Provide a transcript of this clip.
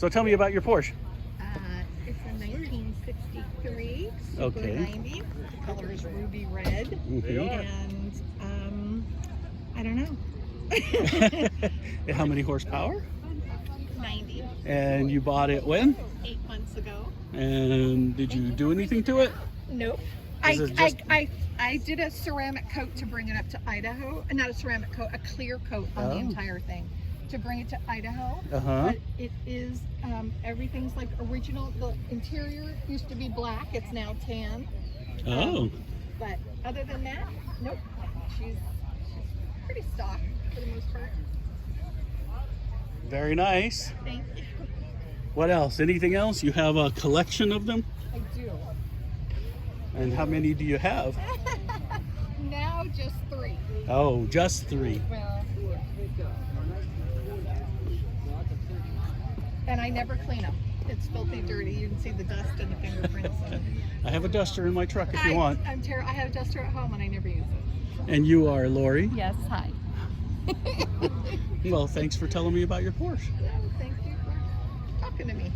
So tell me about your Porsche. It's a 1963 Super Okay. 90. The color is ruby red, and I don't know. How many horsepower? 90. And you bought it when? 8 months ago. And did you do anything to it? Nope. Is it just- I did a ceramic coat to bring it up to Idaho. Not a ceramic coat, a clear coat on the entire thing to bring it to Idaho. But it is, everything's like original. The interior used to be black, it's now tan. Oh. But other than that, nope. She's pretty stock for the most part. Very nice. Thank you. What else? Anything else? You have a collection of them? I do. And how many do you have? Now just 3. Oh, just 3. Well, and I never clean them. It's filthy dirty. You can see the dust and the fingerprints. I have a duster in my truck if you want. I have a duster at home and I never use it. And you are Laurie. Yes, hi. Well, thanks for telling me about your Porsche. Thank you for talking to me.